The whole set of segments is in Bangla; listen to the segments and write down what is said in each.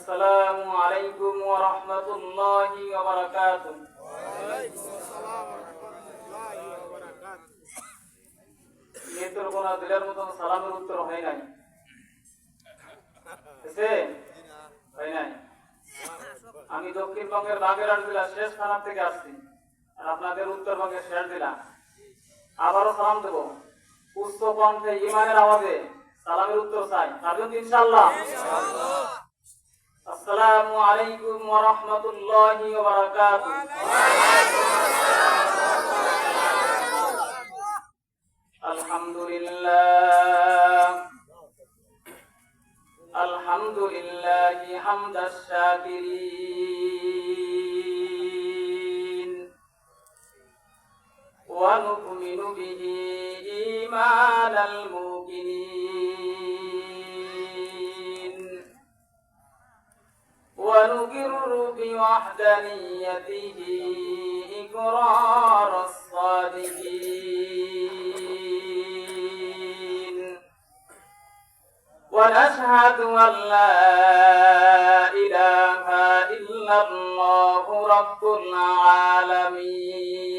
আসসালামু আলাইকুম ওয়া রাহমাতুল্লাহি ওয়া বারাকাতুহু। নেত্রকোনা জেলার মতন সালামের উত্তর হয় নাই, হয় নাই। আমি দক্ষিণবঙ্গের বাগেরহাট জেলা শেষ থানা থেকে আসছি, আর আপনাদের উত্তরবঙ্গের শেষ জেলা। আবারও সালাম দেব, উচ্চ কণ্ঠে ইমানের আওয়াজে সালামের উত্তর চাই, পারবেন ইনশাআল্লাহ? আসসালামু আলাইকুম ওয়া রাহমাতুল্লাহি ওয়া বারাকাতুহু। আলহামদুলিল্লাহি হামদাশ শাকিরিন ওয়া নু'মিনু বিহি ঈমানাল মুকিনিন ওয়া নুকিরু বিওয়াহদানিয়াতিহি ইকরারাস সাদিকিন ওয়া নাশহাদু আন লা ইলাহা ইল্লাল্লাহু রাব্বুল আলামিন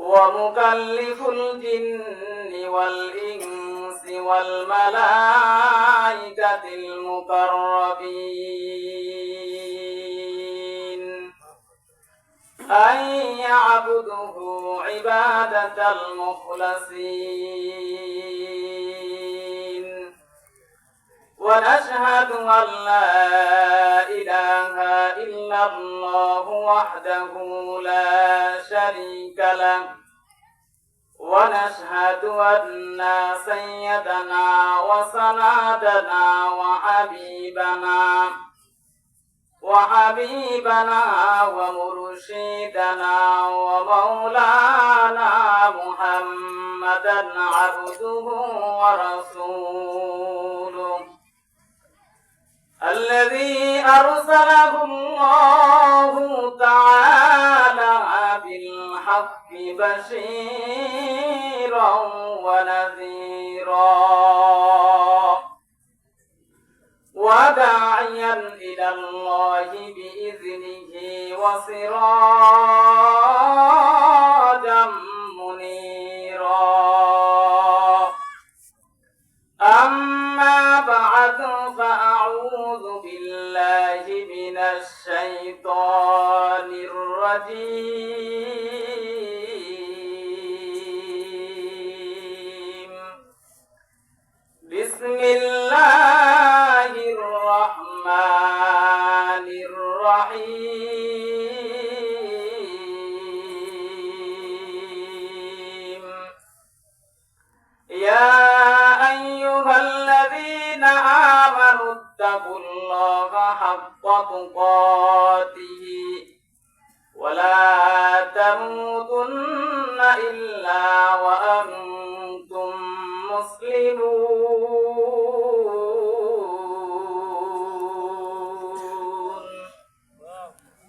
ওয়া মুকাল্লিফুল জিন্নি ওয়াল ইনসি ওয়াল মালাইকাতিল মুকাররাবিন أن يعبده عبادة المخلصين ونشهد أن لا إله إلا الله وحده لا شريك له ونشهد أن سيدنا وسندنا وحبيبنا ومرشدنا ومولانا محمدا عبده ورسوله الذي أرسله الله تعالى بالحق بشيرا ونذيرا وداعيا إلى الله بإذنه وسراجا منيرا. أما بعد فأعوذ بالله من الشيطان الرجيم. بسم الله الرحمن الرحيم. يا أيها الذين آمنوا اتقوا الله حق تقاته ولا تموتن إلا وأنتم مسلمون.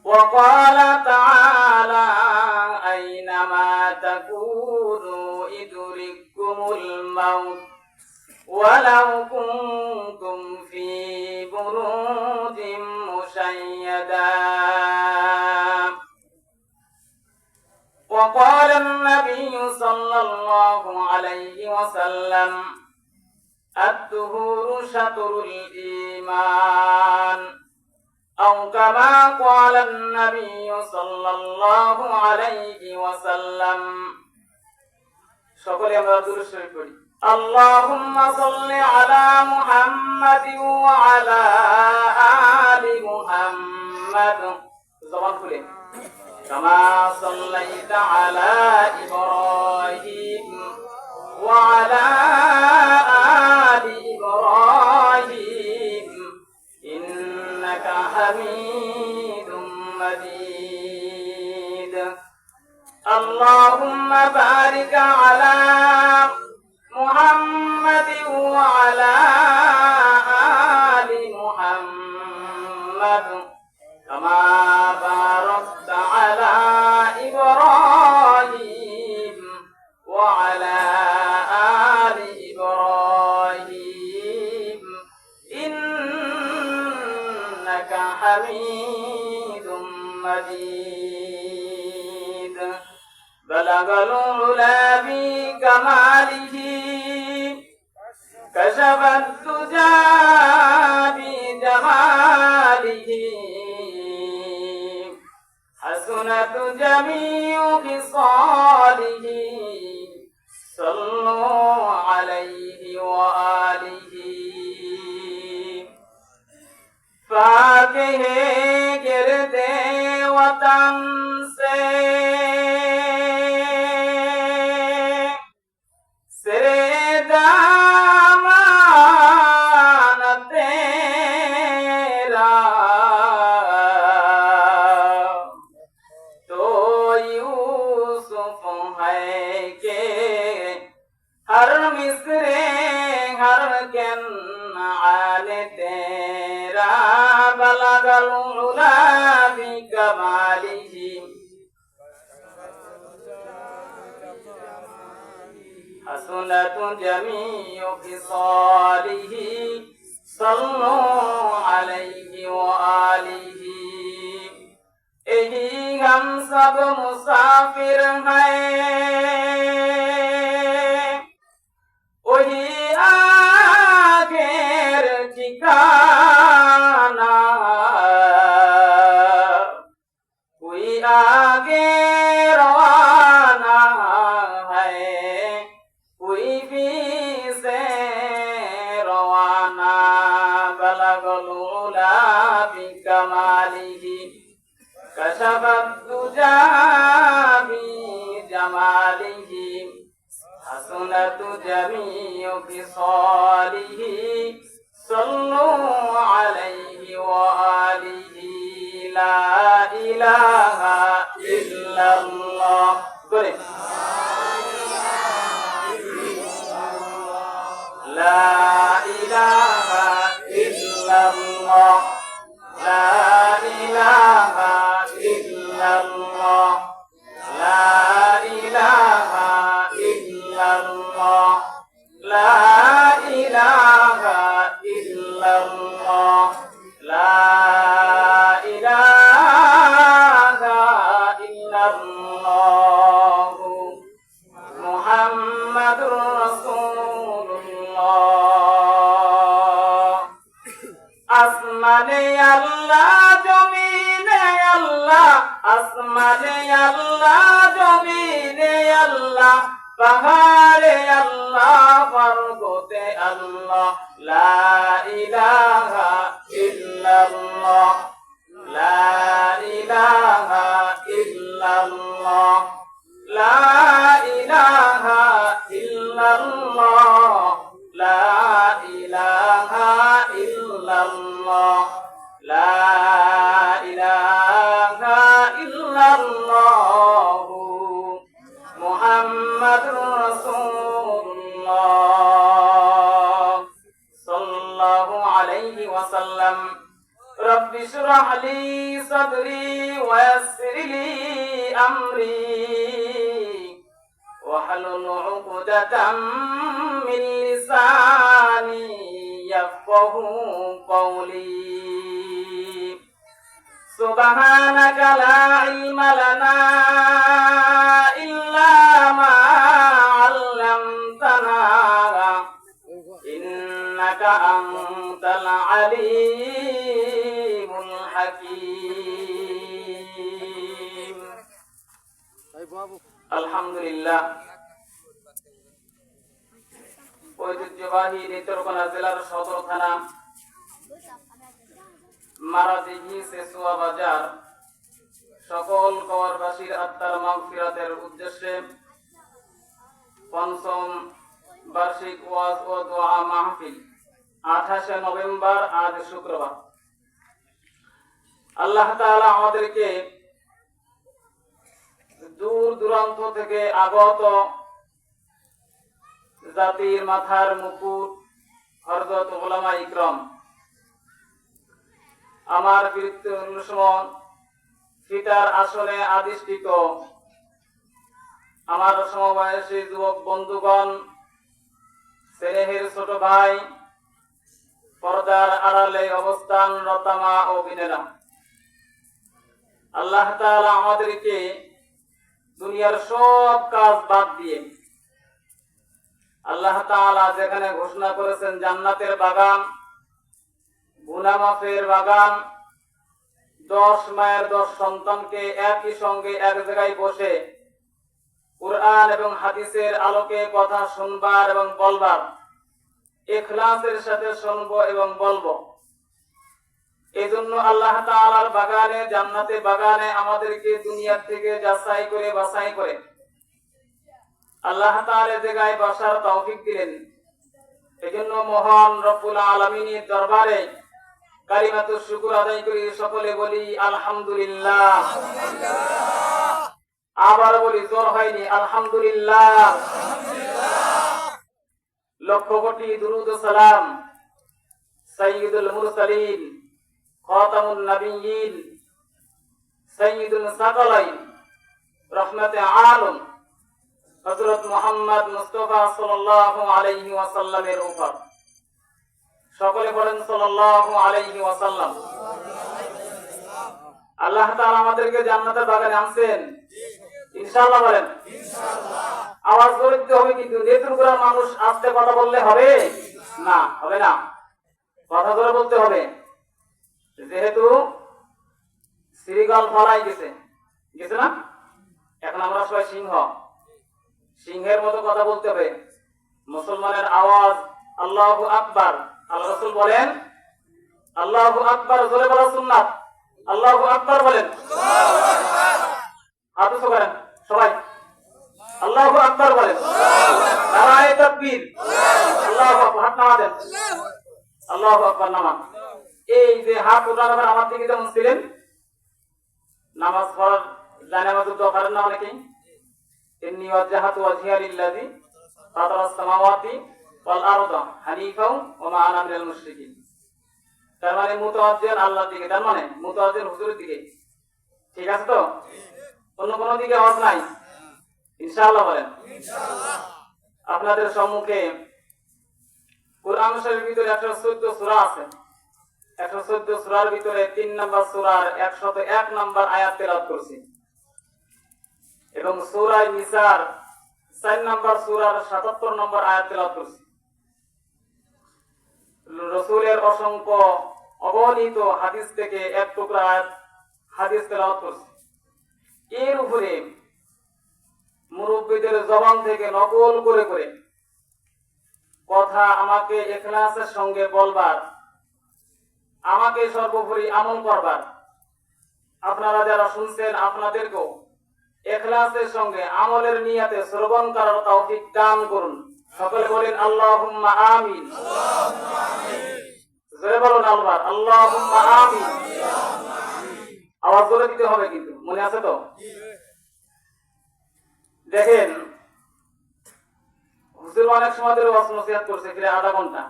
وقال تعالى أينما تكونوا يدرككم الموت ولو كنتم في بروج مشيدة. وقال النبي صلى الله عليه وسلم الطهور شطر الإيمان أو كما قال النبي صلى الله عليه وسلم. সকলে আমরা দুরূদ শরীফ পড়ি। اللهم صل على محمد وعلى آل محمد. জবান খুলে। كما صليت على إبراهيم وعلى آل إبراهيم إنك حميد مجيد. اللهم بارك على محمد وعلى آل محمد كما باركت على إبراهيم وعلى آل إبراهيم بلغ العلا بكماله كشف الدجى بجماله حسنت جميع خصاله صلوا عليه وآله فاقه गिरते वतन से सिरे दामन तेरा तो यूसुफ है के हर मिस्रे हर कनान तेरा बलगल उला बिकमालिही हसनत जमीउ खिसालिही सल्लु अलैहि व आलिही यही हम सब मुसाफिर हैं वही आखिर ठिकाना कोई आगे रवाना है कोई भी से रवाना बलगल उला बिकमालिही كشف الدجى بجماله حسنت جميع خصاله صلوا عليه وآله لا إله إلا الله لا إله إلا الله لا إله إلا الله لا إله إلا الله لا إله إلا الله لا إله إلا الله محمد رسول الله আসমানে আল্লাহ জমিনে আল্লাহ আসমানে আল্লাহ জমিনে আল্লাহ পাহাড়ে আল্লাহ পর্বতে আল্লাহ লা ইলাহা ইল্লাল্লাহ লা ইলাহা ইল্লাল্লাহ লা ইলাহা ইল্লাল্লাহ লা ইলাহা ইল্লাল্লাহ লা ইলাহা ইল্লাল্লাহ মুহাম্মাদুর রাসূলুল্লাহ সাল্লাল্লাহু আলাইহি ওয়াসাল্লাম রব্বি ইশরাহ লি সাদরি ওয়া ইয়াসসির লি আমরি واحلل عقدة من لساني يفقهوا قولي سبحانك لا علم لنا إلا ما علمتنا إنك أنت العليم الحكيم আলহামদুলিল্লাহ ঐতিহ্যবাহী নেত্রকোনা জেলার সদর থানা মারাদিঘি সেসুয়া বাজার সকল কওয়ারবাসীর আত্মার মাগফিরাতের উদ্দেশ্যে পঞ্চম বার্ষিক ওয়াজ ও দোয়া মাহফিল 28 নভেম্বর আজ শুক্রবার আল্লাহ তাআলা আমাদেরকে দূর দূরান্ত থেকে আগত জাতির মাথার মুকুট হযরত উলামা ইকরাম আমার বীরত্বসম ফিতার আসনে আদিষ্টিত আমার সমবয়সী যুবক বন্ধুগণ স্নেহের ছোট ভাই পর্দার আড়ালে অবস্থানরত মা ও বোনেরা আল্লাহ তাআলা আমাদেরকে দুনিয়া দুনিয়ার সব কাজ বাদ দিয়ে আল্লাহ তাআলা যেখানে ঘোষণা করেছেন জান্নাতের বাগান, গুনাহ মাফের বাগান, 10 মায়ের 10 সন্তানকে একই সঙ্গে এক জায়গায় বসে কুরআন এবং হাদিসের আলোকে কথা শুনবার এবং বলবার, ইখলাসের সাথে শুনবো এবং বলবো। এজন্য আল্লাহ তাআলার বাগানে, জান্নাতে বাগানে আমাদেরকে দুনিয়া থেকে যাচাই করে বাছাই করে আল্লাহ তাআলা জায়গায় বসার তৌফিক দিলেন। এজন্য মহান রব্বুল আলামিনের দরবারে কালিমাতু শুকর আদায় করি, সকলে বলি আলহামদুলিল্লাহ। আবার বলি, জোর হয়নি, আলহামদুলিল্লাহ। লক্ষ কোটি দুরূদ ও সালাম সাইয়্যিদুল মুরসালিন, খাতামুন নবিয়্যিন, সাইয়্যিদুল সাকালাইন, রহমাতে আলম হযরত মুহাম্মদ মুস্তাফা সাল্লাল্লাহু আলাইহি ওয়াসাল্লামের উপর। সকলে বলেন সাল্লাল্লাহু আলাইহি ওয়াসাল্লাম। আল্লাহ তাআলা আমাদেরকে জান্নাতের বাগানে আনছেন, ইনশাআল্লাহ বলেন ইনশাআল্লাহ। আওয়াজ করে দিতে হবে, কিন্তু নেত্রকোনার মানুষ আস্তে কথা বললে হবে না, হবে না, কথা ধরে বলতে হবে। যেহেতু শ্রীগাল ফলাই গেছে, গেছে না, এখন আমরা সবাই সিংহ, সিংহের মতো কথা বলতে হবে। মুসলমানের আওয়াজ আল্লাহু আকবার। আল্লাহ রাসূল বলেন আল্লাহু আকবার, জোরে বলা সুন্নাত। আল্লাহু আকবার বলেন, আল্লাহু আকবার। হাত উঁচু করেন সবাই, আল্লাহু আকবার বলেন, নারায়ে তাকবীর, আল্লাহু আকবার। হাত নামা দেন, আল্লাহু আকবার নামা। এই যে হাত উঠানোর আমার দিকে যেমন ছিলেন, নামাজ পড়ার জানামাজ দোয়া করেন না অনেকেই, ইন্নী ওয়াজহাতু ওয়াজহিয়া লিল্লাযী ফাতারাস সামাওয়াতি ওয়াল আরদা হানিফাও ওয়া মা আনা মিনাল মুশরিকিন। তার মানে মুতাওয়াজ্জিহ আল্লাহর দিকে, তার মানে মুতাওয়াজ্জিহ হুজুরের দিকে। ঠিক আছে তো? অন্য কোনো দিকে আওয়াজ নাই, ইনশাআল্লাহ বলেন ইনশাআল্লাহ। আপনাদের সম্মুখে কুরআন শরীফের ভিতরে 114 সূরা আছে। 114 সূরার ভিতরে 3 নম্বর সূরার 101 নম্বর আয়াত তেলাওয়াত করছি, এবং সূরা নিসার 4 নম্বর সূরার 77 নম্বর আয়াত তেলাওয়াত করছি। রাসূলের অসংখ্য অগণিত হাদিস থেকে এক টুকরা আয়াত হাদিস তেলাওয়াত করছি। এর উপরে মুরব্বিদের জবান থেকে নকল করে করে কথা আমাকে ইখলাসের সঙ্গে বলবার, আমাকে সর্বোপরি আমল করবার। আপনারা যারা শুনছেন আপনাদেরকেও ইখলাসের সঙ্গে আমলের নিয়তে শ্রবণ করার তৌফিক দান করুন। সকলে বলেন আল্লাহুম্মা আমিন। আল্লাহুম্মা আমিন। জোরে বলুন আল্লাহ, আল্লাহুম্মা আমিন। আওয়াজ করে দিতে হবে, কিন্তু মনে আছে তো? দেখেন, হুজুর অনেক সময় ধরে ওয়াজ নসিহত করছে, প্রায় আধা ঘন্টা।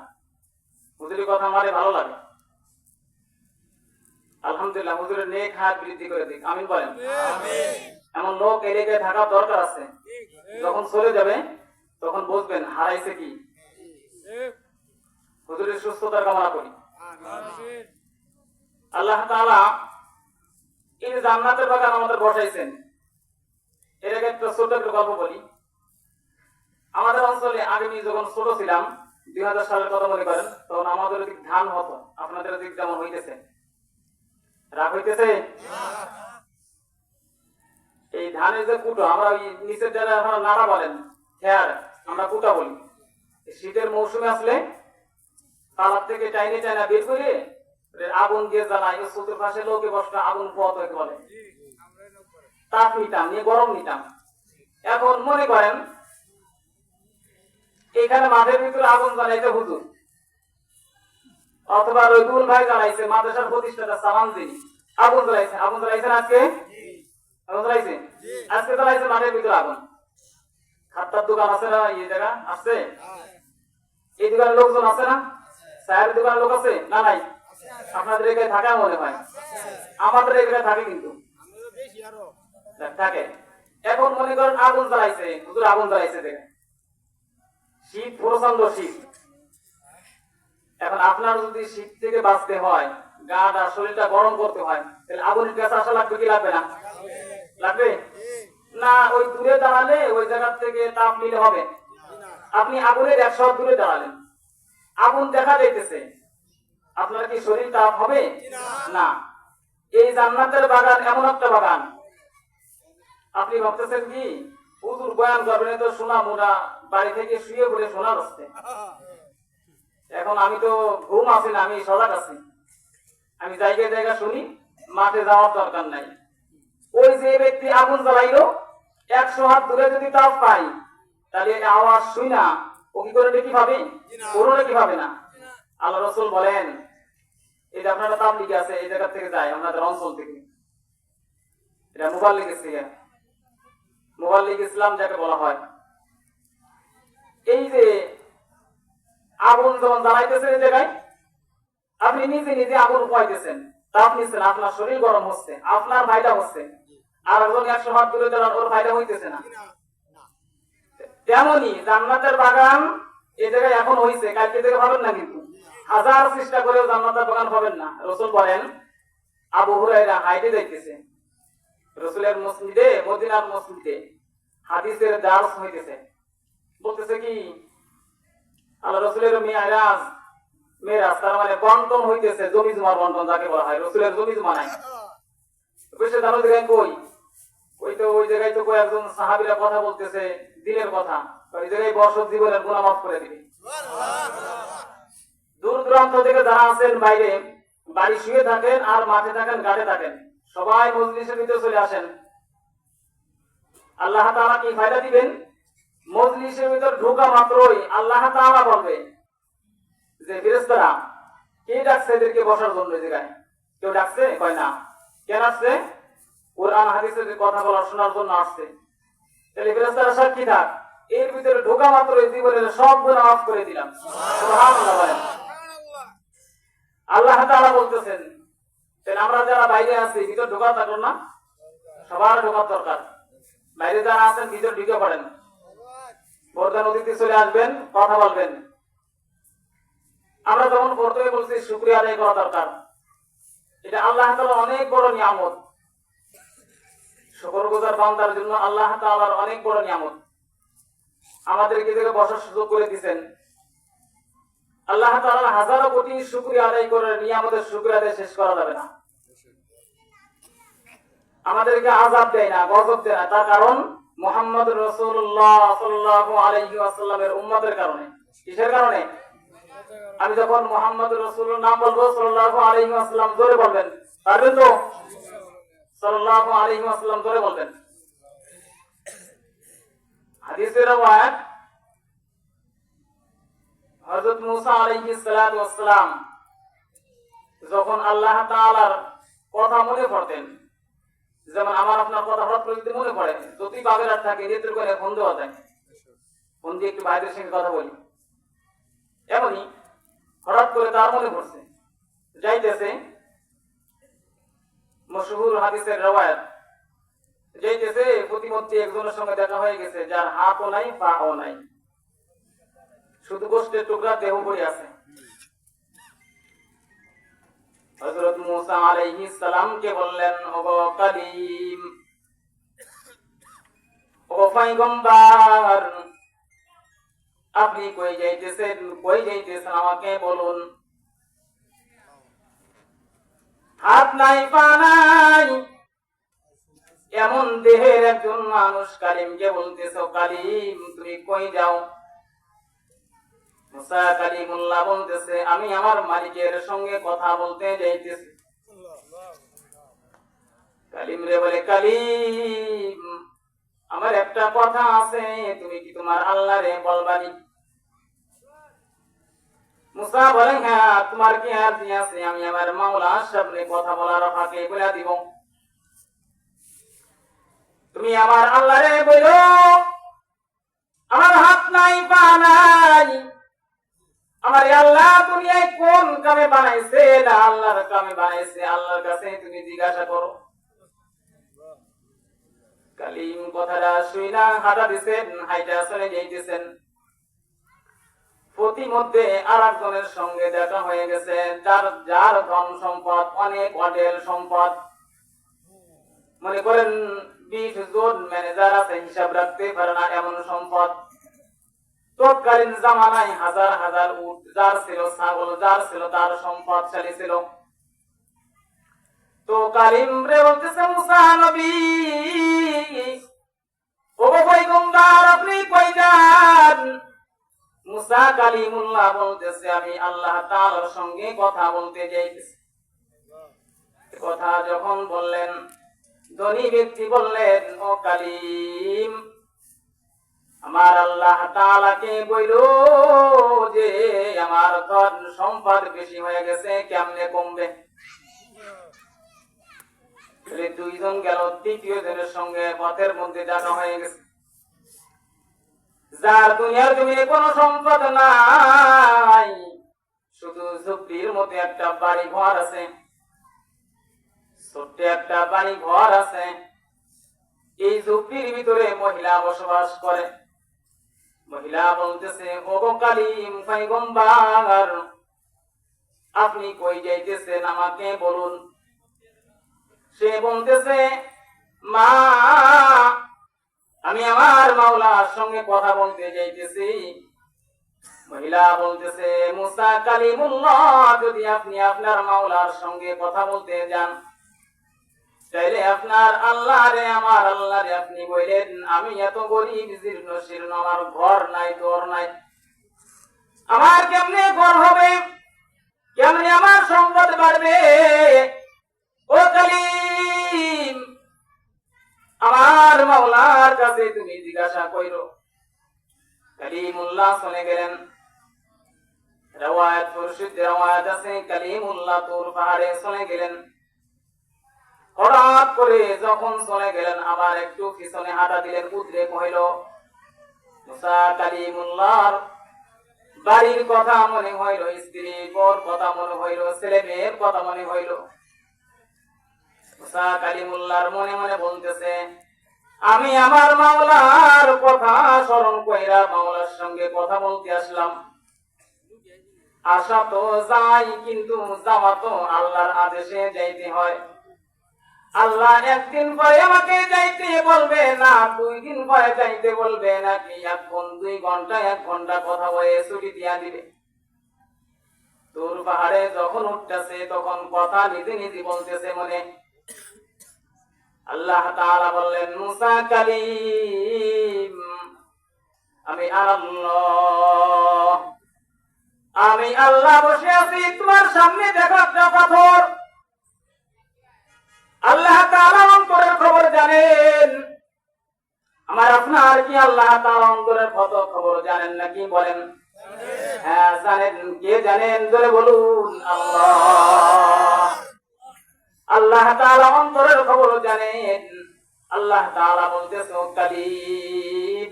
হুজুরের কথা আমারে ভালো লাগে, আলহামদুলিল্লাহ। হুজুরের নেক হাত বৃদ্ধি করে দিক, আমিন বলেন আমিন। এমন লোক এলাকায় থাকা দরকার আছে, যখন চলে যাবে তখন বুঝবেন হারাইছে কি। হুজুরের সুস্থতার কামনা করি। আল্লাহ তাআলা এই জান্নাতের বাগান আমাদের বসাইছেন। এর আগে একটা ছোট একটা গল্প বলি। আমাদের অঞ্চলে আগে আমি যখন ছোট ছিলাম, 2000 সালের কথা মনে করেন, তখন আমাদের দিক ধান হতো, আপনাদের দিক যেমন হইতেছে। রাগ হইতেছে? এই ধানের যে কুটো, আমরা ওই নিচের যারা আপনারা নাড়া বলেন, খেয়ার, আমরা কুটা বলি। শীতের মৌসুমে আসলে তালার থেকে টাইনে টাইনা বের করে আগুন দিয়ে জ্বালায়, চতুর্পাশে লোকে বসলে আগুন পথ বলে, তাপ নিতাম, নিয়ে গরম নিতাম। এখন মনে করেন এখানে মাঠের ভিতরে আগুন জ্বালাইতে হুজুর, অথবা রবিউল ভাই জ্বালাইছে, মাদ্রাসার প্রতিষ্ঠাতা সালাম দিন, আগুন জ্বালাইছে। আগুন জ্বালাইছেন আজকে? আগুন জ্বালাইছে আজকে, জ্বালাইছে মাঠের ভিতরে আগুন। খাত্তার দোকান আছে না এই জায়গা আছে? এই দোকানের লোকজন আছে না? চায়ের দোকানের লোক আছে না? নাই? আপনাদের এখানে থাকা মনে হয়, আমাদের এখানে থাকে, কিন্তু থাকে। এখন মনে করেন আগুন জ্বালাইছে হুজুর, আগুন জ্বালাইছে দেখেন, শীত, প্রচন্ড শীত। এখন আপনার যদি শীত থেকে বাঁচতে হয়, গাটা শরীরটা গরম করতে হয়, তাহলে আগুনের কাছে আসা লাগবে কি লাগবে না? লাগবে। না ওই দূরে দাঁড়ালে ওই জায়গা থেকে তাপ নিলে হবে? আপনি আগুনের 100 হাত দূরে দাঁড়ালেন, আগুন দেখা যাইতেছে, আপনার কি শরীর তাপ হবে? না। এই জান্নাতের বাগান এমন একটা বাগান, আপনি ভাবতেছেন কি হুজুর বয়ান করবেন তো শোনা মোনা বাড়ি থেকে শুয়ে পড়ে শোনার হচ্ছে। এখন আমি তো ঘুম আছি না, আমি সজাগ আছি, আমি জায়গায় জায়গা শুনি, মাঠে যাওয়ার দরকার নাই। ওই যে ব্যক্তি আগুন জ্বালাইলো 100 হাত দূরে যদি তাপ পাই, তাহলে আওয়াজ শুই না ও কি করে কি পাবে? কোনো কি পাবে না। আল্লাহ রাসূল বলেন, এই যে আপনারা তাপ লিখে আছে এই জায়গা থেকে যায় আমাদের অঞ্চল থেকে, এটা মুবাল্লিগ থেকে, মুবাল্লিগ ইসলাম যাকে বলা হয়। এই যে আগুন যখন জ্বালাইতেছেন এই জায়গায়, আপনি নিজে নিজে আগুন পাইতেছেন, তাপ নিচ্ছেন, আপনার শরীর গরম হচ্ছে, আপনার ফায়দা হচ্ছে, আর একজন 100 হাত দূরে দাঁড়ান ওর ফায়দা হইতেছে না। তেমনি জান্নাতের বাগান এই জায়গায় এখন হইছে, কালকে থেকে পাবেন না, কিন্তু হাজার চেষ্টা করেও জান্নাতের বাগান পাবেন না। রাসূল বলেন, আবু হুরায়রা হাইটে যাইতেছে রাসূলের মসজিদে, মদিনার মসজিদে হাদিসের দার্স হইতেছে, বলতেছে কি আল্লাহ রাসূলের মিরাজ, তার মানে বন্টন হইতেছে, জমি জমার বন্টন যাকে বলা হয়। রাসূলের জমি জমা নাই, বসে জানো জায়গায় কই ওই তো ওই জায়গায় তো কয়েকজন সাহাবীরা কথা বলতেছে দিনের কথা, ওই জায়গায় বর্ষক জীবনের গুনাহ মাফ করে দিবে। দূর দূরান্ত থেকে যারা আছেন বাইরে, বাড়ি শুয়ে থাকেন আর মাঠে থাকেন, ঘাটে থাকেন, সবাই মজলিসের ভিতরে চলে আসেন। আল্লাহ তাআলা কি ফায়দা দিবেন? মজলিসের ভিতর ঢোকা মাত্রই আল্লাহ তাআলা বলবে যে ফেরেশতারা কে ডাকছে এদেরকে বসার জন্য? এই জায়গায় কেউ ডাকছে? কয় না। কেন আসছে? কোরআন হাদিসের কথা বলার শোনার জন্য আসছে। তাহলে ফেরেশতারা সাক্ষী থাক, এর ভিতরে ঢোকা মাত্রই জীবনের সব গুনাহ মাফ করে দিলাম। সুবহানাল্লাহ বলেন। আল্লাহ তাআলা বলতেছেন, তাহলে আমরা যারা বাইরে আছি ভিতর ঢোকা দরকার না? সবার ঢোকার দরকার। বাইরে যারা আছেন ভিতর ঢুকে পড়েন, প্রধান অতিথি চলে আসবেন, কথা বলবেন। আমরা যখন প্রথমে বলছি শুকরিয়া আদায় করা দরকার, এটা আল্লাহ তাআলার অনেক বড় নিয়ামত। শুকরগুজার বান্দার জন্য আল্লাহ তাআলার অনেক বড় নিয়ামত, আমাদেরকে থেকে বসার সুযোগ করে দিয়েছেন। আল্লাহ তাআলার হাজারো কোটি শুকরিয়া আদায় করে নিয়ামতের শুকরিয়া আদায় শেষ করা যাবে না। আমাদেরকে আযাব দেয় না, গজব দেয় না, তার কারণ মুহাম্মদ রাসূলুল্লাহ সাল্লাল্লাহু আলাইহি ওয়াসাল্লামের উম্মতের কারণে। কিসের কারণে? আমি যখন মুহাম্মদ রাসূলুর নাম বলবো সাল্লাল্লাহু আলাইহি ওয়াসাল্লাম জোরে বলবেন, পারবেন তো? সাল্লাল্লাহু আলাইহি ওয়াসাল্লাম জোরে বলবেন। হাদিসের রাওয়ায়াত, হযরত মুসা আলাইহিস সালাতু ওয়াস সালাম যখন আল্লাহ তাআলার কথা মনে পড়তেন, যেমন আমার আপনার কথা হঠাৎ করে যদি মনে পড়ে, যদি বাগের আর থাকে রেতের করে ফোন দেওয়া যায়, ফোন দিয়ে একটু ভাইদের সঙ্গে কথা বলি, এমনই হঠাৎ করে তার মনে পড়ছে, যাইতেছে মশহুর হাদিসের রাওয়ায়াত, যাইতেছে প্রতিমধ্যে একজনের সঙ্গে দেখা হয়ে গেছে যার হাতও নাই পাও নাই, শুধু গোশতের টুকরা দেহ পড়ে আছে। হযরত মুসা আলাইহিস সালাম কে বললেন, ওগো কালিম, ও পয়গম্বর, আপনি কই যাইতেছেন? কই যাইতেছেন আমাকে বলুন। হাত নাই পা নাই এমন দেহের একজন মানুষ কালিমকে বলতেছো, কালিম তুমি কই যাও? মুসা কালিমুল্লাহ বলতেছে, আমি আমার মালিকের সঙ্গে কথা বলতে যাইতেছি। কালিম রে বলে, কালিম আমার একটা কথা আছে, তুমি কি তোমার আল্লাহরে বলবানি? মুসা বলে, হ্যাঁ তোমার কি আরজি আছে? আমি আমার মাওলার সামনে কথা বলার ফাঁকে বলে দিব। তুমি আমার আল্লাহরে বলো, আমার হাত নাই পা নাই, আমার আল্লাহ দুনিয়ায় কোন কামে বানাইছে? না আল্লাহর কামে বানাইছে, আল্লাহর কাছে তুমি জিজ্ঞাসা করো। কালিম কথাটা শুই না হাঁটা দিছেন, হাইটা চলে যাইতেছেন। প্রতিমধ্যে আর একজনের সঙ্গে দেখা হয়ে গেছে, যার ধন সম্পদ অনেক, অঢেল সম্পদ, মনে করেন 20 জন ম্যানেজার আছে, হিসাব রাখতে পারে না এমন সম্পদ। তৎকালীন জামানায় হাজার হাজার উট যার ছিল, ছাগল যার ছিল, তার সম্পদশালী ছিল। তো কালিম রে বলতেছে, মুসা নবী ও পয়গম্বর আপনি কই যান? মুসা কালিমুল্লাহ বলতেছে, আমি আল্লাহ তাআলার সঙ্গে কথা বলতে যাইতেছি। কথা যখন বললেন, ধনী ব্যক্তি বললেন, ও কালিম, আমার আল্লাহ তাআলাকে বইলো যে আমার ধন সম্পদ বেশি হয়ে গেছে, কেমনে কমবে? দুইজন গেল, তৃতীয় জনের সঙ্গে পথের মধ্যে দেখা হয়ে গেছে। যার দুনিয়ার জমিনে কোনো সম্পদ নাই, শুধু ঝুপড়ির মধ্যে একটা বাড়ি ঘর আছে, ছোট্ট একটা বাড়ি ঘর আছে। এই ঝুপড়ির ভিতরে মহিলা বসবাস করে। মহিলা বলতেছে, ওগো কালিম পয়গম্বর আপনি কই যাইতেছেন আমাকে বলুন। সে বলতেছে, মা আমি আমার মাওলার সঙ্গে কথা বলতে যাইতেছি। মহিলা বলতেছে, মুসা কালিমুল্লাহ যদি আপনি আপনার মাওলার সঙ্গে কথা বলতে যান, তাইলে আপনার আল্লাহ রে, আমার আল্লাহ রে আপনি বললেন, আমি এত গরিব জীর্ণ শীর্ণ, আমার ঘর নাই, দর নাই, আমার কেমনে ঘর হবে, কেমনে আমার সম্পদ বাড়বে? ও কালিম, আমার মাওলার কাছে তুমি জিজ্ঞাসা কইরো। কালিমুল্লাহ চলে গেলেন। রওয়ায়াত প্রসিদ্ধ রওয়ায়াত আছে, কালিমুল্লাহ তুর পাহাড়ে চলে গেলেন। হঠাৎ করে যখন চলে গেলেন, আবার একটু পিছনে হাঁটা দিলেন। উদ্রেক হইল। মুসা কালিমুল্লাহর বাড়ির কথা মনে হইল, স্ত্রী বর কথা মনে হইল, ছেলে মেয়ের কথা মনে হইল। মুসা কালিমুল্লাহর মনে মনে বলতেছে, আমি আমার মাওলার কথা স্মরণ কইরা মাওলার সঙ্গে কথা বলতে আসলাম। আসা তো যাই, কিন্তু যাওয়া তো আল্লাহর আদেশে যাইতে হয়। আল্লাহ একদিন পরে আমাকে যাইতে বলবে না, 2 দিন পরে যাইতে বলবে, নাকি 2 ঘন্টা 1 ঘন্টা কথা বলে ছুটি দিয়া দিবে। তোর পাহাড়ে যখন উঠতেছে, তখন কথা নিজে নিজে বলতেছে মনে। আল্লাহ তাআলা বললেন, মুসা কালিম আমি আল্লাহ, আমি আল্লাহ বসে আছি তোমার সামনে, দেখো একটা পাথর। আল্লাহ তাআলা অন্তরের খবর জানেন। আমার আপনার কি আল্লাহ তাআলা অন্তরের খবর জানেন নাকি? বলেন। হ্যাঁ জানেন। কে জানেন? জোরে বলুন, আল্লাহ। আল্লাহ তাআলা অন্তরের খবর জানেন। আল্লাহ তাআলা বলতেছে, ও কালিম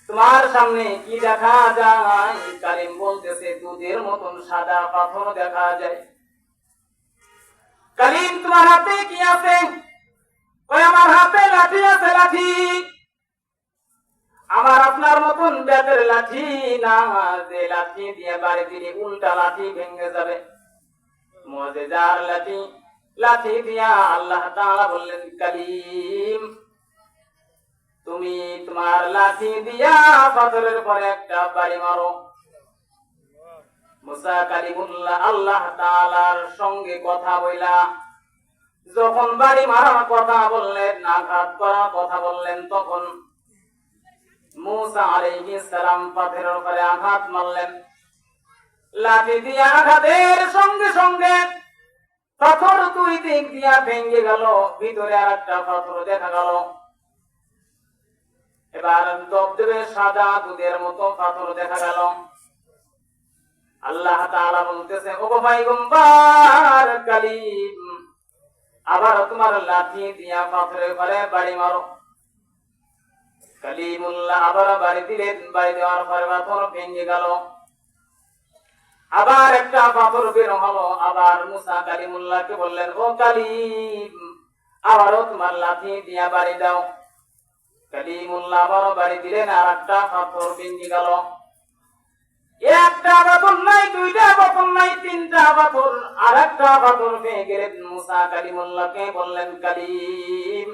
তোমার সামনে কি দেখা যায়? কালিম বলতেছে, দুধের মতন সাদা পাথর দেখা যায়। কালিম তোমার হাতে কি আছে? ওই আমার হাতে লাঠি আছে, লাঠি। আমার আপনার মতন বেতের লাঠি না, যে লাঠি দিয়ে বাড়ি দিলে উল্টা লাঠি ভেঙে যাবে। মুআজিজার লাঠি, লাঠি দিয়া আল্লাহ তাআলা বললেন, কালিম তুমি তোমার লাঠি দিয়া পাথরের পরে একটা বাড়ি মারো। মুসা কালিমুল্লাহ আল্লাহ তাআলার সঙ্গে কথা বইলা যখন বাড়ি মারার কথা বললেন, আঘাত করার কথা বললেন, তখন মুসা আলাইহিস সালাম পাথরের উপরে আঘাত মারলেন। লাঠি দিয়ে আঘাতের সঙ্গে সঙ্গে পাথর 2 দিক দিয়া ভেঙে গেল। ভিতরে আরেকটা পাথর দেখা গেল। এবার দবদবে সাদা দুধের মতো পাথর দেখা গেল। আল্লাহ তাআলা বলতেছে, ও পয়গম্বর কালিম আবার তোমার লাঠি দিয়া পাথরের উপরে বাড়ি মারো। কালিমুল্লাহ আবার বাড়ি দিলেন। বাড়ি দেওয়ার পরে পাথর ভেঙে গেল। আবার একটা পাথর বের হলো। আবার মুসা কালিমুল্লাহকে বললেন, ও কালিম আবারও তোমার লাঠি দিয়া বাড়ি দাও। কালিমুল্লাহ আবারও বাড়ি দিলেন। আর একটা পাথর ভেঙে গেল। একটা পাথর নাই, 2টা পাথর নাই, 3টা পাথর। আর একটা পাথর ভেঙে গেলেন। মুসা কালিমুল্লাহকে বললেন, কালিম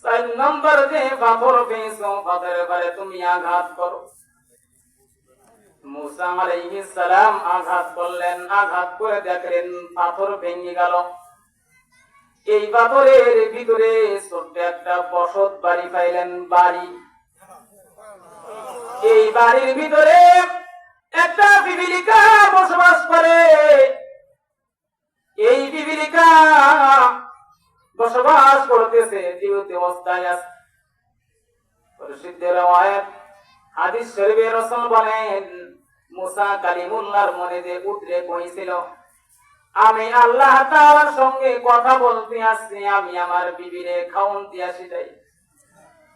4 নম্বর যে পাথর পেয়েছো পাথরের পরে তুমি আঘাত করো। মুসা আলাইহিস সালাম আঘাত করলেন, আঘাত করে দেখলেন পাথর ভেঙে গেল। এই পাথরের ভিতরে ছোট্ট একটা বসত বাড়ি পাইলেন, বাড়ি। এই বাড়ির ভিতরে একটা পিপীলিকা বসবাস করে। এই পিপীলিকা বসবাস করতেছে, জীবিত অবস্থায় আছে। প্রসিদ্ধ রওয়ায়াত হাদিস শরীফে রাসূল বলেন, মুসা কালিমুল্লাহর মনে যে উদ্রেক হয়েছিল, আমি আল্লাহ তাআলার সঙ্গে কথা বলতে আসছি, আমি আমার বিবিরে খাওন দিয়ে আসি নাই,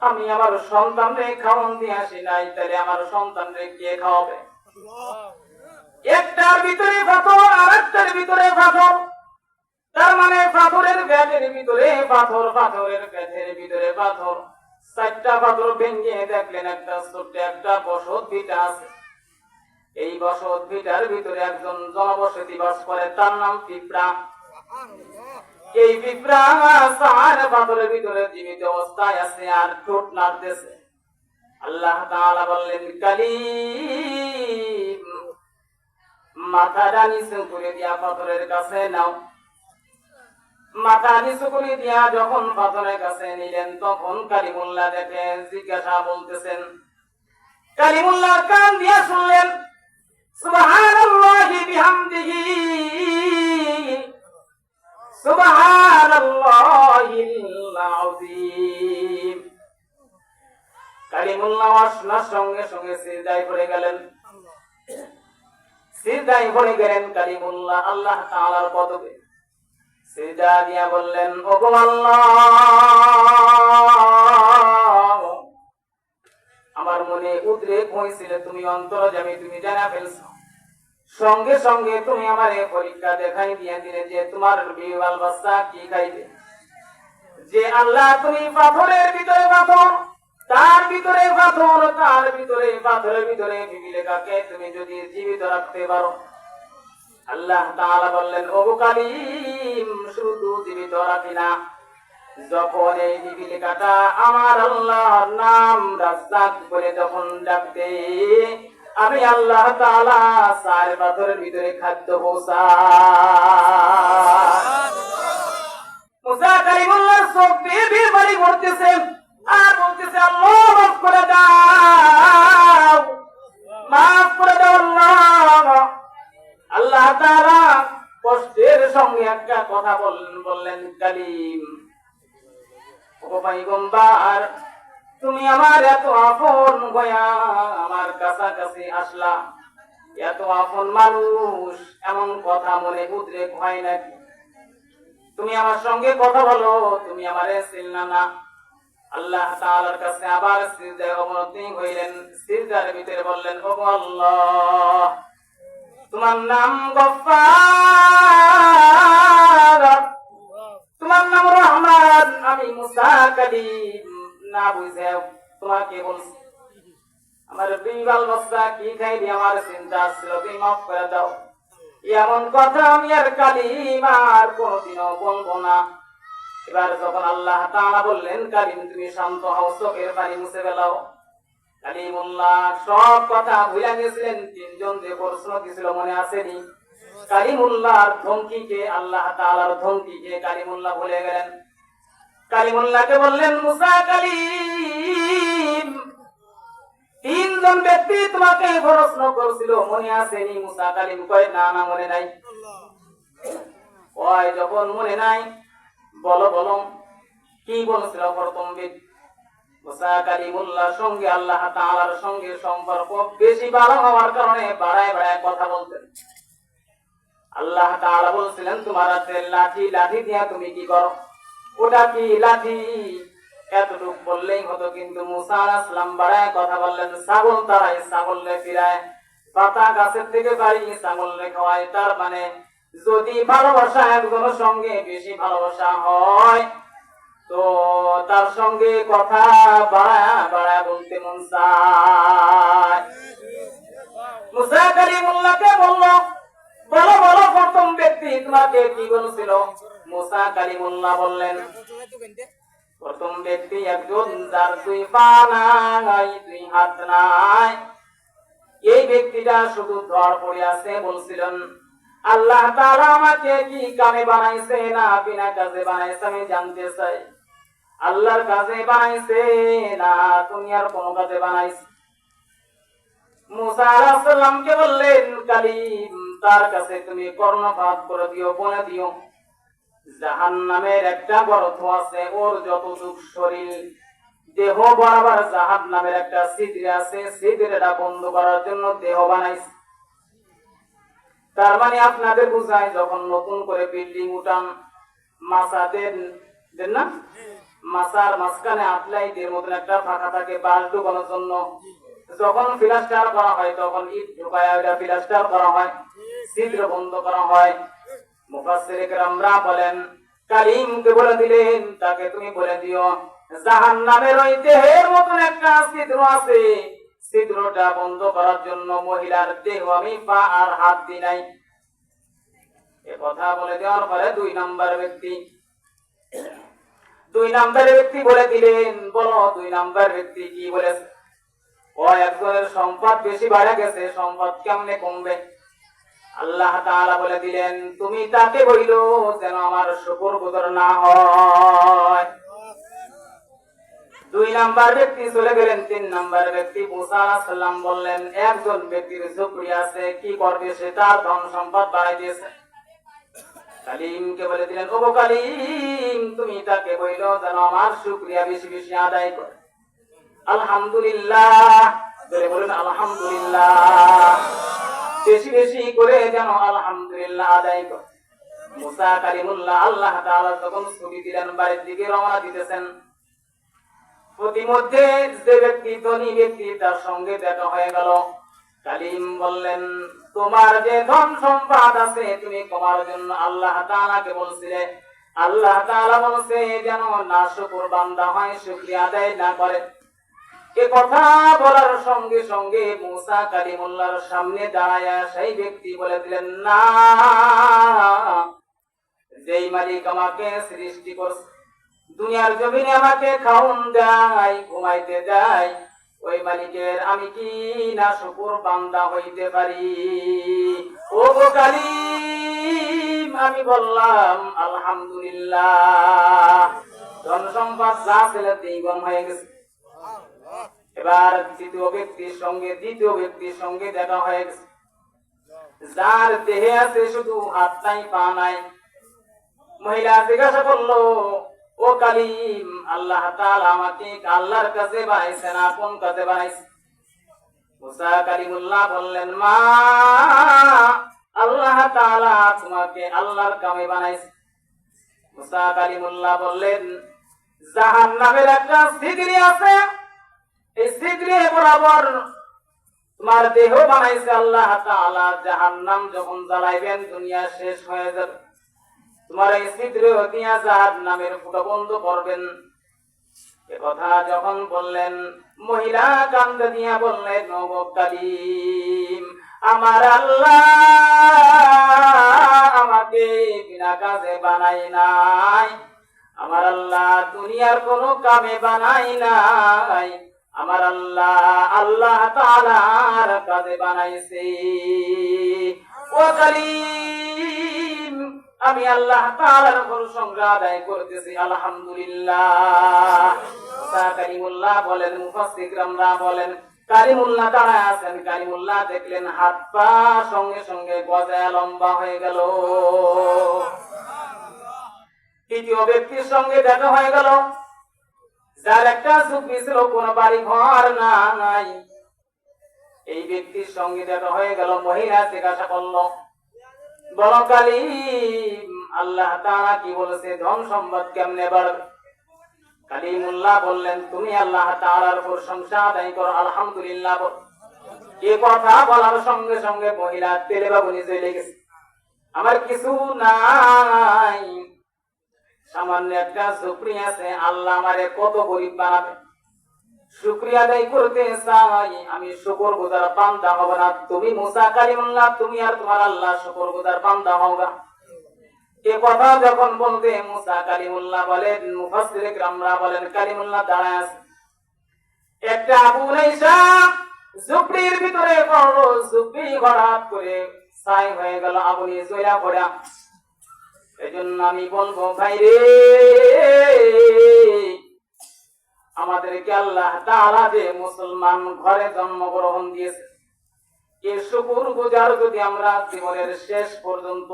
আমি আমার সন্তানরে খাওন দিয়ে আসি নাই, তাহলে আমার সন্তানরে কে খাওয়াবে? একটার ভিতরে পাথর আর একটার ভিতরে পাথর, তার মানে পাথরের ব্যাটের ভিতরে পাথর, পাথরের ব্যাটের ভিতরে পাথর। 4টা পাথর ভেঙে দেখলেন একটা ছোট্ট একটা বসত ভিটা আছে। এই বসত ভিটার ভিতরে একজন জনবসতি বাস করে, তার নাম পিঁপড়া। এই পিঁপড়া 4 পাথরের ভিতরে জীবিত অবস্থায় আছে আর ঠোঁট নাড়তেছে। আল্লাহ তাআলা বললেন, কালিম মাথাটা নিচু করে দিয়া পাথরের কাছে নাও। মাথা নিচু করে দিয়া যখন পাথরের কাছে নিলেন, তখন কালিমুল্লাহ দেখে জিজ্ঞাসা বলতেছেন। কালিমুল্লাহ কান দিয়া শুনলেন, সুবহানাল্লাহি বিহামদিহি সুবহানাল্লাহিল আযীম। কালিমুল্লাহ শোনার সঙ্গে সঙ্গে সিজদায় পড়ে গেলেন। সিজদায় পড়ে গেলেন কালিমুল্লাহ আল্লাহ তাআলার পদকে। সিজদা দিয়া বললেন, ওগো আল্লাহ, আমার মনে উদ্রেক হয়েছিল, তুমি অন্তর্যামী, তুমি জানা ফেলছো। সঙ্গে সঙ্গে তুমি আমারে পরীক্ষা দেখাই দিয়ে দিলে যে তোমার বিবাল বাচ্চা কি খাইবে। যে আল্লাহ তুমি পাথরের ভিতরে পাথর, তার ভিতরে পাথর, তার ভিতরে পাথরের ভিতরে পিপীলিকাকে তুমি যদি জীবিত রাখতে পারো। আল্লাহ তাআলা বললেন, ওগো কালিম, শুধু জীবিত রাখি না, যখন এই পিপীলিকাটা আমার আল্লাহর নাম রাজ্জাক বলে যখন ডাকতে, আমি আল্লাহ তাআলা 4 পাথরের ভিতরে খাদ্য পৌঁছাই। মুসা কালিমুল্লাহর চোখ বেয়ে বেয়ে পানি পড়তেছে আর বলতেছে, আল্লাহ মাফ করে দাও, মাফ করে দাও আল্লাহ। আল্লাহ তাআলা কষ্টের সঙ্গে একটা কথা বললেন, কালিম, ও পয়গম্বর, তুমি আমার এত আপন হইয়া আমার কাছাকাছি আসলা, এত আপন মানুষ, এমন কথা মনে উদ্রেক হয় নাকি? তুমি আমার সঙ্গে কথা বলো, তুমি আমারে চিনলা না। আল্লাহ তাআলার কাছে আবার সিজদায় অবনতি হইলেন। সিজদার ভিতরে বললেন, ও আল্লাহ, তোমার নাম গফফার, তোমার নাম রহমান, আমি মুসা কালিম না বুঝে তোমাকে বলছি, আমার বিবাল বাচ্চা কি খাইবি আমার চিন্তা ছিল, তুমি মাফ করে দাও। এমন কথা আমি আর কালিম আর কোনদিনও বলবো না। এবার যখন আল্লাহ তাআলা বললেন, কালিম তুমি শান্ত হও, চোখের পানি মুছে ফেলাও, কালিমুল্লাহ সব কথা ভুলে গেছিলেন। 3 জন যে প্রশ্ন দিছিল মনে আসেনি? কালিমুল্লাহর ধমকিকে, আল্লাহ তাআলার ধমকিকে কালিমুল্লাহ ভুলে গেলেন। কালিমুল্লাহকে বললেন, মুসা কালিম, 3 জন ব্যক্তি তোমাকে প্রশ্ন করেছিল, মনে আসেনি? মুসা কালিম কয়, না না মনে নাই। ওই যখন মনে নাই, বলো বলো কি বলছিল প্রথম ব্যক্তি? মুসা কালিমুল্লাহর সঙ্গে আল্লাহ তাআলার সঙ্গে সম্পর্ক বেশি ভালো হওয়ার কারণে বাড়ায় বাড়ায় কথা বলতেন। আল্লাহ তাআলা বলছিলেন, তোমার হাতে লাঠি, লাঠি দিয়া তুমি কি করো? ওটা কি লাঠি? এতটুকু বললেই হতো, কিন্তু মুসা আলাইহিস সালাম বাড়ায় কথা বললেন। ছাগল তারাই, ছাগলরে ফিরায়, পাতা গাছের থেকে বাড়ি ছাগলরে খাওয়ায়। তার মানে যদি ভালোবাসা একজনের সঙ্গে বেশি ভালোবাসা হয়, তো তার সঙ্গে কথা বাড়ায় বাড়ায় বলতে মন চায়। মুসা কালিমুল্লাহকে বলল, বলো বলো প্রথম ব্যক্তি তোমাকে কি বলছিল? মুসা কালিমুল্লাহ বললেন, প্রথম ব্যক্তি একজন যার দুই পা নাই, দুই হাত নাই। এই ব্যক্তিটা শুধু ধর পড়ে আছে, বলছিলেন আল্লাহ তাআলা আমাকে কি কামে বানাইছে না বিনা কাজে বানাইছে আমি জানতে চাই। আল্লাহর কাজে বানাইছে না দুনিয়ার কোন কাজে বানাইছে? মুসা আলাইহিস সালামকে বললেন, কালিম তার কাছে তুমি কর্ণপাত করে দিও, বলে দিও জাহান্নামের একটা গর্ত আছে, ওর যতটুক শরীর দেহ বরাবর জাহান্নামের একটা ছিদ্র আছে, ছিদ্রটা বন্ধ করার জন্য দেহ বানাইছে। তার মানে আপনাদের বুঝায়, যখন নতুন করে বিল্ডিং উঠান, মাচা দেন না, মাচার মাঝখানে আটলাইটের মতন একটা ফাঁকা থাকে বাঁশ ঢোকানোর জন্য। যখন প্লাস্টার করা হয় তখন ইট ঢোকায় ওটা প্লাস্টার করা হয়, ছিদ্র বন্ধ করা হয়। মুফাসসিরে কেরামরা বলেন, কালিমকে বলে দিলেন তাকে তুমি বলে দিও জাহান্নামের ওই দেহের মতন একটা ছিদ্র আছে, ছিদ্রটা বন্ধ করার জন্য মহিলার দেহ আমি পা আর হাত দিই নাই। এ কথা বলে দেওয়ার পরে দুই নাম্বার ব্যক্তি বলে দিলেন, বলো দুই নাম্বার ব্যক্তি কি বলেছে? ও একজনের সম্পদ বেশি বেড়ে গেছে, সম্পদ কেমনে কমবে? আল্লাহ তাআলা বলে দিলেন, তুমি তাকে বইলো যেন আমার শুকরগুজার না হয়। দুই নাম্বার ব্যক্তি চলে গেলেন। তিন নাম্বার ব্যক্তি মুসা আলাইহিস সালাম বললেন, একজন ব্যক্তির শুকরিয়া আছে, কি করবে সে? তার ধন সম্পদ বাড়াই দিয়েছে। কালিমকে বলে দিলেন, ও কালিম তুমি তাকে বইলো যেন আমার শুকরিয়া বেশি বেশি আদায় করে। আলহামদুলিল্লাহ বলেন, আলহামদুলিল্লাহ বেশি বেশি করে যেন আলহামদুলিল্লাহ আদায় করে। মুসা কালিমুল্লাহ আল্লাহ তাআলা যখন ছুটি দিলেন, বাড়ির দিকে রওনা দিতেছেন, প্রতিমধ্যে যে ব্যক্তি ধনী ব্যক্তি তার সঙ্গে দেখা হয়ে গেল। কালিম বললেন, তোমার যে ধন সম্পদ আছে তুমি তোমার জন্য আল্লাহ তাআলাকে বলছিলে, আল্লাহ তাআলা বলছে যেন নাশুকর বান্দা হয়, শুকরিয়া আদায় না করে। এ কথা বলার সঙ্গে সঙ্গে মুসা কালিমুল্লাহর সামনে দাঁড়ায়া সেই ব্যক্তি বলে দিলেন, না, যেই মালিক আমাকে সৃষ্টি করছে, দুনিয়ার জমিনে আমাকে খাওন দেয়, ঘুমাইতে দেয়, ওই মালিকের আমি কি না শুকর বান্দা হইতে পারি? ও গো কালিম আমি বললাম আলহামদুলিল্লাহ, ধন সম্পদ যা ছিল দ্বিগুণ হয়ে গেছে। এবার দ্বিতীয় ব্যক্তির সঙ্গে দেখা হয়ে গেছে, যার দেহে আছে শুধু হাত নাই পা নাই। মহিলা জিজ্ঞাসা করলো, ও কালিম আল্লাহ তাআলা আমাকে আল্লাহর কাছে বানাইছে না কোন কাজে বানাইছে? মুসা কালিমুল্লাহ বললেন, মা আল্লাহ তাআলা তোমাকে আল্লাহর কামে বানাইছে। মুসা কালিমুল্লাহ বললেন, জাহান্নামের একটা ছিদ্র আছে, এই ছিদ্রে বরাবর তোমার দেহ বানাইছে আল্লাহ তাআলা। জাহান্নাম যখন জ্বালাইবেন দুনিয়া শেষ হয়ে যাবে, তোমার এই ছিদ্র দিয়া জাহান্নামের ফুটো বন্ধ করবেন। এ কথা যখন বললেন, মহিলা কান্দে দিয়া বললেন, ও কালিম আমার আল্লাহ আমাকে বিনা কাজে বানাই নাই, আমার আল্লাহ দুনিয়ার কোনো কামে বানাই নাই, আমার আল্লাহ আল্লাহ তাআলার কাজে বানাইছে। ও কালিম আমি আল্লাহ তাআলার প্রশংসা আদায় করতেছি, আলহামদুলিল্লাহ। মুসা কালিমুল্লাহ বলেন, মুফাসসিররা বলেন, কালিমুল্লাহ দাঁড়ায় আছেন, কালিমুল্লাহ দেখলেন হাত পা সঙ্গে সঙ্গে গজায় লম্বা হয়ে গেল। তৃতীয় ব্যক্তির সঙ্গে দেখা হয়ে গেল, যার একটা ঝুঁকি ছিল, কোন বাড়ি ঘর নাই। এই ব্যক্তির সঙ্গে দেখা হয়ে গেল। মহিলা জিজ্ঞাসা করলো, বলো কালিম আল্লাহ তাআলা কি বলেছে, ধন সম্পদ কেমনে বাড়বে? কালিমুল্লাহ বললেন, তুমি আল্লাহ তাআলার প্রশংসা আদায় করো, আলহামদুলিল্লাহ বল। এ কথা বলার সঙ্গে সঙ্গে মহিলা তেলে বাবুনি চলে গেছে, আমার কিছু নাই, সামান্য একটা ঝুপড়ি আছে, আল্লাহ আমারে কত গরিব বানাবে, শুকরিয়া আদায় করতে চাই, আমি শুকরগুজার বান্দা হব না। তুমি মুসা কালিমুল্লাহ তুমি আর তোমার আল্লাহ শুকরগুজার বান্দা হওগা। এ কথা যখন বলতে মুসা কালিমুল্লাহ বলেন, মুফাসসিরে কিরামরা বলেন কালিমুল্লাহ দাঁড়ায় আছে। একটা আগুন আইসা ঝুপড়ির ভিতরে পড়লো, ঝুপড়ি হঠাৎ করে ছাই হয়ে গেল, আগুনে জ্বলা পড়া। এজন্য আমি বলবো ভাই রে, আমাদেরকে আল্লাহ তাআলা যে মুসলমান ঘরে জন্মগ্রহণ দিয়েছে, এর শুকর গুজার যদি আমরা জীবনের শেষ পর্যন্ত,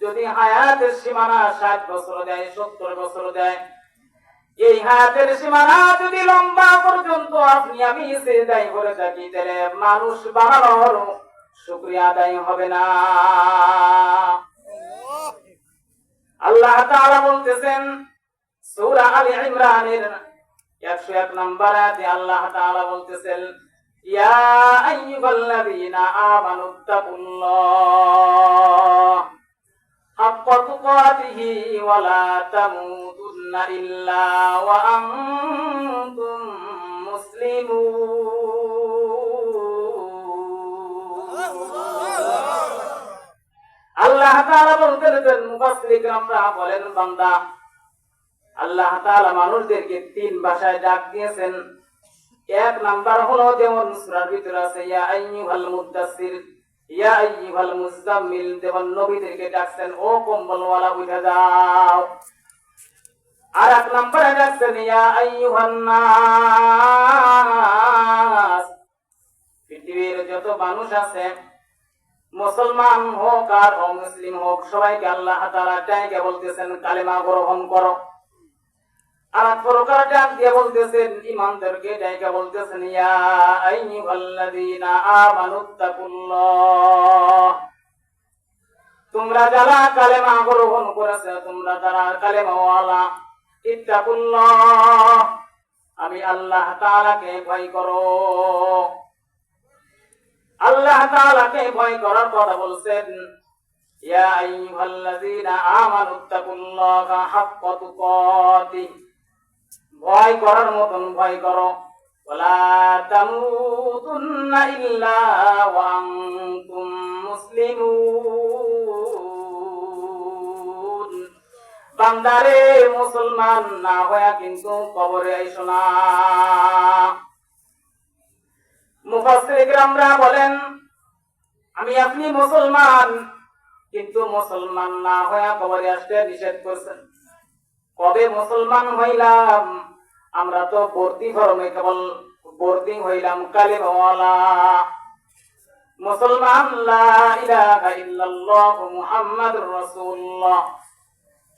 যদি হায়াতের সীমানা 60 বছর দেয়, 70 বছর দেয়, এই হায়াতের সীমানা যদি লম্বা পর্যন্ত আপনি আমি সিজদায় করে থাকি, তাহলে মানুষ বানানোর শুকরিয়া আদায় হবে না। আল্লাহ তাআলা বলতেছেন সূরা আলে ইমরানের 101 নম্বর আয়াতে আল্লাহ তাআলা বলতেছেন, ইয়া আইয়ুহাল্লাযীনা আমানুত্তাকুল্লাহ হাক্কা তুকাতিহি ওয়া লা তামুতুন্না ইল্লা ওয়া আনতুম মুসলিমুন। আল্লাহ তাআলা বলতেছেন, মুফাসসিরে কিরামরা বলেন, বান্দা আল্লাহ তাআলা মানুষদেরকে 3 ভাষায় ডাক দিয়েছেন। এক নাম্বার হলো যেমন সূরার ভিতরে আছে ইয়া আইয়ুহাল মুদ্দাসসির, ইয়া আইয়ুহাল মুযাম্মিল, যেমন নবীদেরকে ডাকছেন ও কম্বলওয়ালা উঠে যাও। আর এক নাম্বারে ডাকছেন ইয়া আইয়ুহান নাস, পৃথিবীর যত মানুষ আছে, মুসলমান হোক আর অমুসলিম হোক, সবাইকে আল্লাহ তাআলা ডাকে বলতেছেন কালেমা গ্রহণ করো। আর প্রকার ডাক দিয়ে বলতেছেন ঈমানদারকে ডাকে বলতেছেন ইয়া আইয়ুহাল্লাযীনা আমানুত্তাকুল্লাহ, তোমরা যারা কালেমা গ্রহণ করেছে, তোমরা যারা কালেমাওয়ালা, ইত্তাকুল্লাহ, আমি আল্লাহ তাআলাকে ভয় করো। আল্লাহ তাআলাকে ভয় করার কথা বলছেন, ইয়া আইয়ুহাল্লাযীনা আমানুত্তাকুল্লাহা হাক্কা তুকাতিহ, ভয় করার মতন ভয় করো। ওয়ালা তামুতুন্না ইল্লা ওয়া আনতুম মুসলিমুন। বান্দারে, মুসলমান না হয়ে কিন্তু কবরে আইসো না। মুফাসসিরে কিরামরা বলেন, আমি আপনি মুসলমান, কিন্তু মুসলমান না হয়ে কবরে আসতে নিষেধ করছেন। কবে মুসলমান হইলাম? আমরা তো ভর্তি ধর্মে কেবল ভর্তি হইলাম কালেমাওয়ালা মুসলমান, লা ইলাহা ইল্লাল্লাহ মুহাম্মাদুর রাসূলুল্লাহ,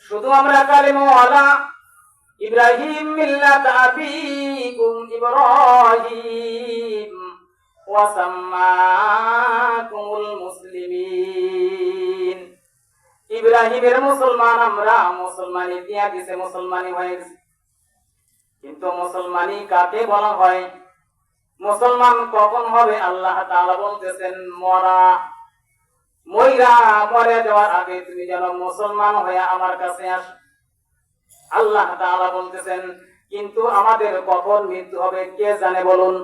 শুধু আমরা কালেমাওয়ালা। ইব্রাহিম মিল্লাত আবিকুম ইব্রাহিম ওয়া সাম্মাকুমুল মুসলিমিন, ইব্রাহিমের মুসলমান আমরা, মুসলমানি দিয়া দিছে, মুসলমানি হয়ে গেছে। কিন্তু মুসলমানি কাকে বলা হয়? মুসলমান কখন হবে? আল্লাহ তাআলা বলতেছেন মরে যাওয়ার আগে তুমি যেন মুসলমান হয়ে আমার কাছে আসো। আল্লাহ তাআলা বলতেছেন, কিন্তু আমাদের কখন মৃত্যু হবে কে জানে বলুন?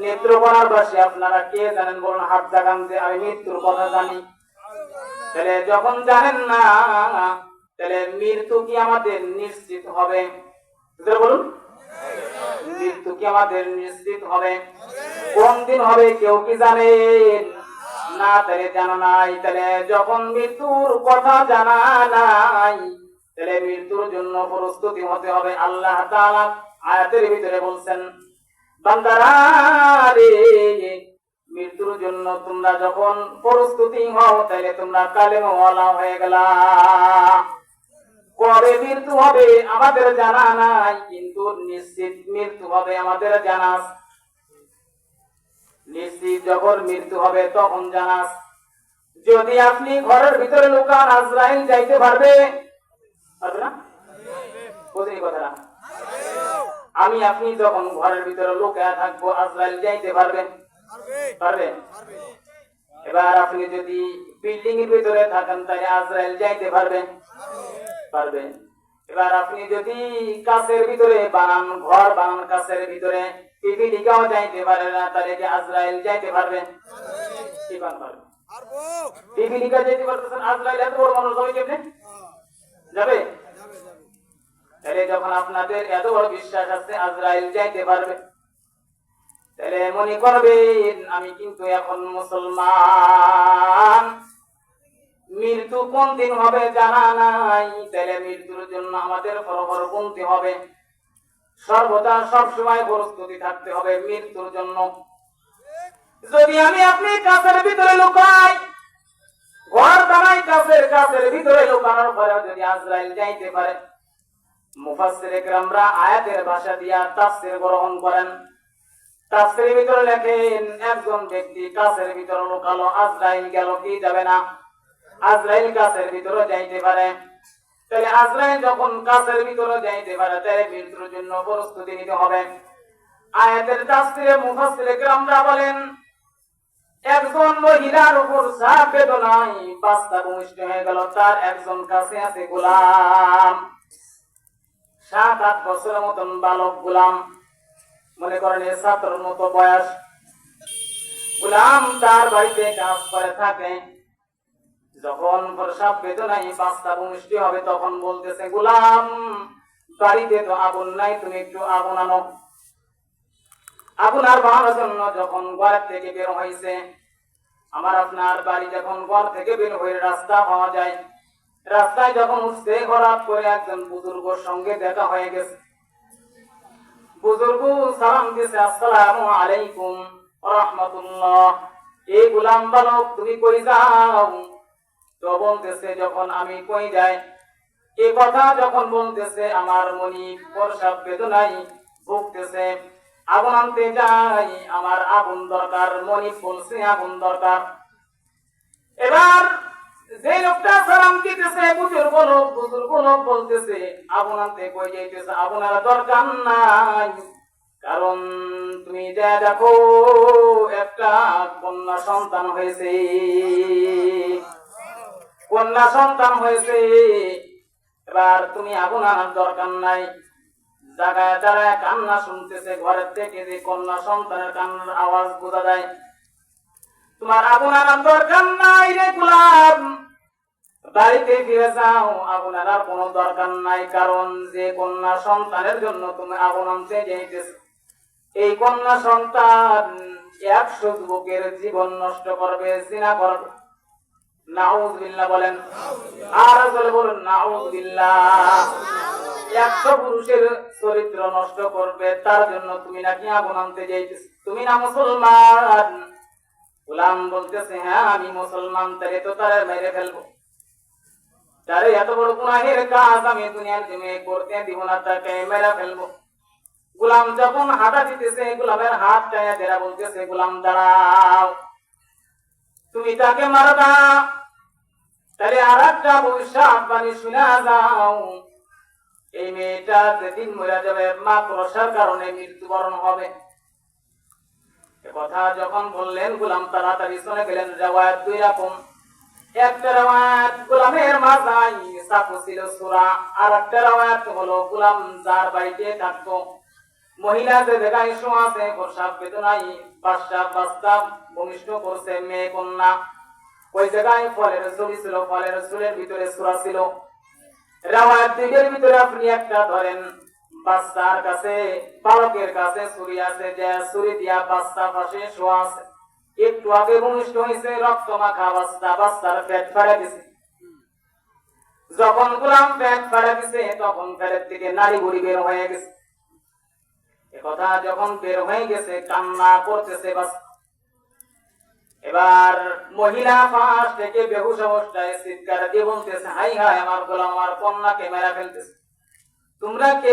নেত্রকোনার বাসী আপনারা কে জানেন বলুন? হাত জাগান যে আমি মৃত্যুর কথা জানি। তাহলে যখন জানেন না, তাহলে মৃত্যু কি আমাদের নিশ্চিত হবে? বলুন, মৃত্যু কি আমাদের নিশ্চিত হবে? কোন দিন হবে কেউ কি জানেন? না, তাহলে জানা নাই। তাহলে যখন মৃত্যুর কথা জানা নাই, তাহলে মৃত্যুর জন্য প্রস্তুতি হতে হবে। আল্লাহ তাআলা আয়াতের ভিতরে বলছেন, বান্দারা রে, মৃত্যুর জন্য তোমরা যখন প্রস্তুতি হও, তাহলে তোমরা কালেমাওয়ালা হয়ে গেলা। কবে মৃত্যু হবে আমাদের জানা নাই, কিন্তু নিশ্চিত মৃত্যু হবে আমাদের জানা। নিশ্চিত যখন মৃত্যু হবে তখন জানা। যদি আপনি ঘরের ভিতরে লুকান, আজরাইল যাইতে পারবে? পারবে না? বুঝলি কথাটা? আমি আপনি যখন ঘরের ভিতরে লুকায়া থাকবো, আজরাইল যাইতে পারবে? পারবে। এবার আপনি যদি বিল্ডিং এর ভিতরে থাকেন, তাহলে আজরাইল যাইতে পারবে? পারবে। এবার আপনি যদি কাছের ভিতরে বানান, ঘর বানান কাছের ভিতরে, পিপিলিকাও যাইতে পারে না, তাহলে কি আজরাইল যাইতে পারবে? কি পারবে? পিপিলিকা যেতে পারতেছেন, আজরাইল এত বড় মানুষ যাবে কেমনে? যাবে? তাহলে যখন আপনাদের এত বড় বিশ্বাস আছে আজরাইল যাইতে পারবে, তাহলে মনে করবেন আমি কিন্তু এখন মুসলমান। মৃত্যু কোন দিন হবে জানা নাই, তাহলে মৃত্যুর জন্য আমাদের হরহর গুনতে হবে, সর্বদা সবসময় প্রস্তুতি থাকতে হবে মৃত্যুর জন্য। যদি আমি আপনি কাছের ভিতরে লুকাই, ঘর বানাই কাছের ভিতরে লুকানোর পরে যদি আজরাইল যাইতে পারে, মুফাসসির ইকরামরা আয়াতের ভাষা দিয়া তাফসীর গ্রহণ করেন। তাফসীরের ভিতরে লেখেন একজন ব্যক্তি কাছের ভিতরে লুকালো, আজরাইল গেল কি যাবে না? আজরাইল কাছের ভিতরে যাইতে পারে। তাহলে আজরাইল যখন কাছের ভিতরে যাইতে পারে, তাহলে মৃত্যুর জন্য প্রস্তুতি নিতে হবে। আয়াতের তাফসীরে মুফাসসির ইকরামরা বলেন একজন মহিলার উপর সাপ বেদনায় বাচ্চা ভূমিষ্ঠ হয়ে গেল, তার একজন কাছে আছে গোলাম, 7-8 বছরের মতন বালক গোলাম, মনে করেন এ ছাত্রের মতো বয়স। গোলাম তার বাড়িতে কাজ করে থাকে। যখন প্রসব বেদনায় বাচ্চা ভূমিষ্ঠ হবে, তখন বলতেছে গোলাম বাড়িতে তো আগুন নাই, তুমি একটু আগুন আনো। আগুন আর বানানোর জন্য যখন ঘর থেকে বের হয়েছে, আমার আপনার বাড়ি যখন ঘর থেকে বের হয়ে রাস্তা পাওয়া যায়, রাস্তায় যখন উঠছে হঠাৎ করে একজন বুজুর্গর সঙ্গে দেখা হয়ে গেছে। বুজুর্গ সালাম দিয়েছে আসসালামু আলাইকুম ওয়া রাহমাতুল্লাহ। এই গোলাম বালক তুমি কই যাও? তো বলতেছে যখন আমি কই যাই, এই কথা যখন বলতেছে আমার মনি প্রসব বেদনায় ভুগতেছে, আগুন আনতে যাই, আমার আগুন দরকার। মনি বলছে আগুন দরকার। এবার যে লোকটা সালাম দিতেছে বুজুর্গ লোক বলতেছে আগুন আনতে কই যাইতেছে? আগুন আর দরকার নাই, কারণ তুমি যা দেখো একটা কন্যা সন্তান হয়েছে, কন্যা সন্তান হয়েছে। এবার তুমি আগুন আনার দরকার নাই। জায়গায় দাঁড়ায় কান্না শুনতেছে, ঘরের থেকে যে কন্যা সন্তানের কান্নার আওয়াজ বোঝা যায়। তোমার আগুন আনার দরকার নাই রে গোলাম, বাড়িতে ফিরে যাও, আগুন আনার কোনো দরকার নাই। কারণ যে কন্যা সন্তানের জন্য তুমি আগুন আনতে যাইতেছ, এই কন্যা সন্তান 100 যুবকের জীবন নষ্ট করবে, জিনা করবে। নাউযুবিল্লাহ বলেন, আর বলুন নাউযুবিল্লাহ। 100 পুরুষের চরিত্র নষ্ট করবে, তার জন্য তুমি নাকি আগুন আনতে যাইতেছ? তুমি না মুসলমান? গোলাম বলতেছে হ্যাঁ আমি মুসলমান। তাহলে তো তারে মেরে ফেলবো, তারে এত বড় গুনাহের কাজ আমি দুনিয়ার জমিনে করতে দিব না, তাকে মেরে ফেলবো। গোলাম যখন হাঁটা দিতেছে, গোলামের হাত টায়া দেরা বলতেছে গোলাম দাঁড়াও, তুমি তাকে মারবা, তাহলে আর একটা ভবিষ্যৎবাণী শুনা যাও, এই মেয়েটা যেদিন মরে যাবে মাকড়সার কারণে মৃত্যুবরণ হবে। কথা যখন বললেন গোলাম তাড়াতাড়ি চলে গেলেন। রিওয়ায়াত 2 রকম, একটা রিওয়ায়াত গোলামের মাথায় চাকু ছিল সূরা, আর একটা রিওয়ায়াত হলো গোলাম যার বাড়িতে থাকতো, মহিলা যে জায়গায় শোয়া আছে প্রসব বেদনায় বাচ্চা ভূমিষ্ঠ করছে, মেয়ে কন্যা, ওই জায়গায় ফলের ছবি ছিল, ফলের চুলের ভিতরে সূরা ছিল। রিওয়ায়াত 2 এর ভিতরে আপনি একটা ধরেন, বাচ্চার কাছে বালকের কাছে ছুরি আছে, যে ছুরি দিয়া বাচ্চা পাশে শোয়া আছে, একটু আগে ভূমিষ্ঠ হয়েছে, রক্ত মাখা বাচ্চার পেট ফাড়া দিছে। যখন গোলাম পেট ফাড়া দিছে, তখন পেটের থেকে নারী বুড়ি বের হয়ে গেছে। কথা যখন বের হয়ে গেছে, কান্না করতেছে বাচ্চা। এবার মহিলা পাশ থেকে বেহুশ অবস্থায় চিৎকার দিয়ে বলতেছে হাই হাই আমার গোলাম আমার কন্যাকে মেরে ফেলতেছে, তোমরা কে?